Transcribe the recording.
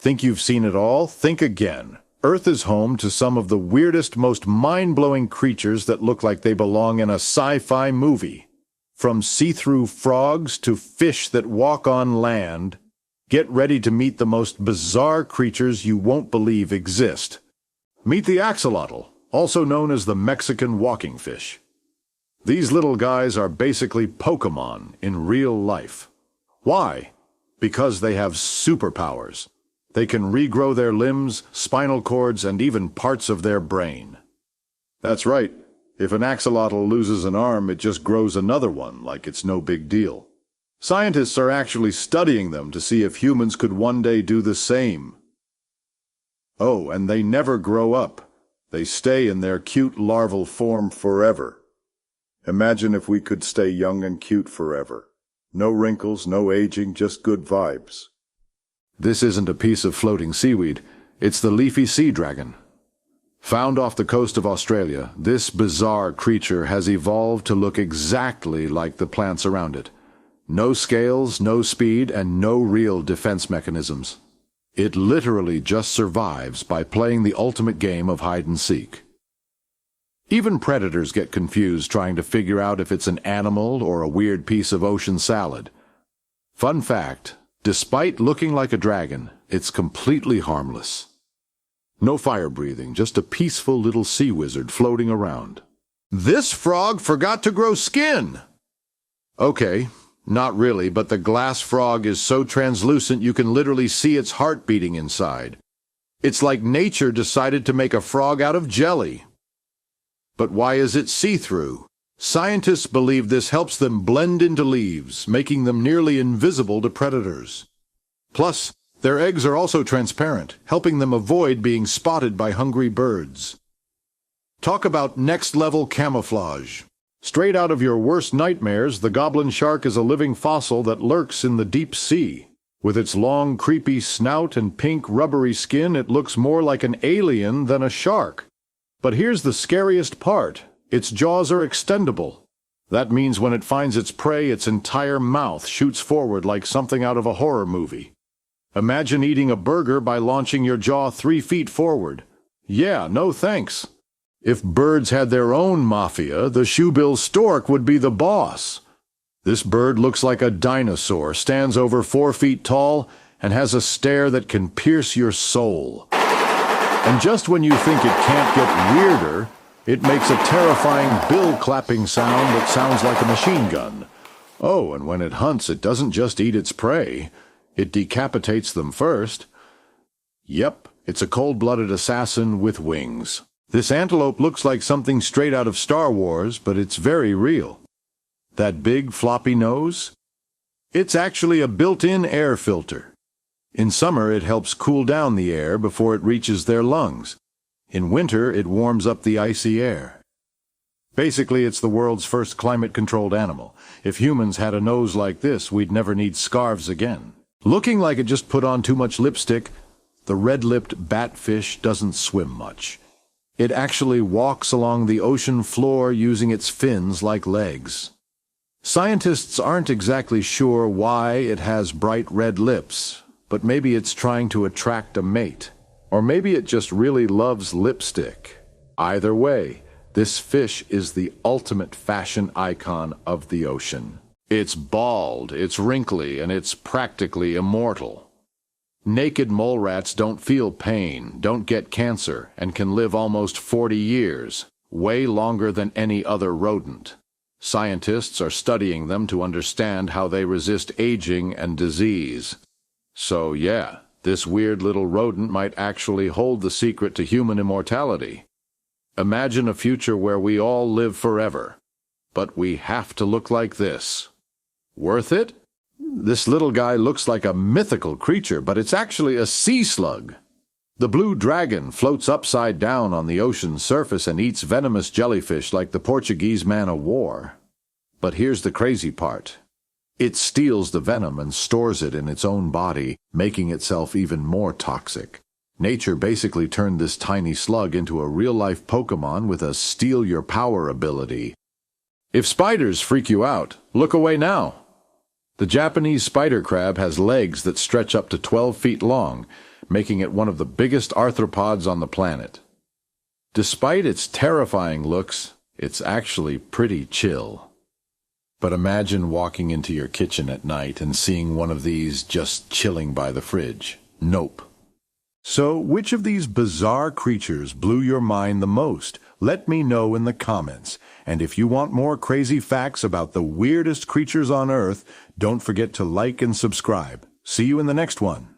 Think you've seen it all? Think again. Earth is home to some of the weirdest, most mind-blowing creatures that look like they belong in a sci-fi movie. From see-through frogs to fish that walk on land, get ready to meet the most bizarre creatures you won't believe exist. Meet the axolotl, also known as the Mexican walking fish. These little guys are basically Pokémon in real life. Why? Because they have superpowers. They can regrow their limbs, spinal cords, and even parts of their brain. That's right. If an axolotl loses an arm, it just grows another one, like it's no big deal. Scientists are actually studying them to see if humans could one day do the same. Oh, and they never grow up. They stay in their cute larval form forever. Imagine if we could stay young and cute forever. No wrinkles, no aging, just good vibes. This isn't a piece of floating seaweed. It's the leafy sea dragon. Found off the coast of Australia, this bizarre creature has evolved to look exactly like the plants around it. No scales, no speed, and no real defense mechanisms. It literally just survives by playing the ultimate game of hide and seek. Even predators get confused trying to figure out if it's an animal or a weird piece of ocean salad. Fun fact, despite looking like a dragon, it's completely harmless. No fire breathing, just a peaceful little sea wizard floating around. This frog forgot to grow skin! Okay, not really, but the glass frog is so translucent you can literally see its heart beating inside. It's like nature decided to make a frog out of jelly. But why is it see-through? Scientists believe this helps them blend into leaves, making them nearly invisible to predators. Plus, their eggs are also transparent, helping them avoid being spotted by hungry birds. Talk about next-level camouflage. Straight out of your worst nightmares, the goblin shark is a living fossil that lurks in the deep sea. With its long, creepy snout and pink, rubbery skin, it looks more like an alien than a shark. But here's the scariest part. Its jaws are extendable. That means when it finds its prey, its entire mouth shoots forward like something out of a horror movie. Imagine eating a burger by launching your jaw 3 feet forward. Yeah, no thanks. If birds had their own mafia, the shoebill stork would be the boss. This bird looks like a dinosaur, stands over 4 feet tall, and has a stare that can pierce your soul. And just when you think it can't get weirder, it makes a terrifying bill-clapping sound that sounds like a machine gun. Oh, and when it hunts, it doesn't just eat its prey. It decapitates them first. Yep, it's a cold-blooded assassin with wings. This antelope looks like something straight out of Star Wars, but it's very real. That big, floppy nose? It's actually a built-in air filter. In summer, it helps cool down the air before it reaches their lungs. In winter, it warms up the icy air. Basically, it's the world's first climate-controlled animal. If humans had a nose like this, we'd never need scarves again. Looking like it just put on too much lipstick, the red-lipped batfish doesn't swim much. It actually walks along the ocean floor using its fins like legs. Scientists aren't exactly sure why it has bright red lips, but maybe it's trying to attract a mate. Or maybe it just really loves lipstick. Either way, this fish is the ultimate fashion icon of the ocean. It's bald, it's wrinkly, and it's practically immortal. Naked mole rats don't feel pain, don't get cancer, and can live almost 40 years, way longer than any other rodent. Scientists are studying them to understand how they resist aging and disease. So yeah, this weird little rodent might actually hold the secret to human immortality. Imagine a future where we all live forever, but we have to look like this. Worth it? This little guy looks like a mythical creature, but it's actually a sea slug. The blue dragon floats upside down on the ocean's surface and eats venomous jellyfish like the Portuguese man of war. But here's the crazy part. It steals the venom and stores it in its own body, making itself even more toxic. Nature basically turned this tiny slug into a real-life Pokémon with a steal-your-power ability. If spiders freak you out, look away now. The Japanese spider crab has legs that stretch up to 12 feet long, making it one of the biggest arthropods on the planet. Despite its terrifying looks, it's actually pretty chill. But imagine walking into your kitchen at night and seeing one of these just chilling by the fridge. Nope. So, which of these bizarre creatures blew your mind the most? Let me know in the comments. And if you want more crazy facts about the weirdest creatures on Earth, don't forget to like and subscribe. See you in the next one.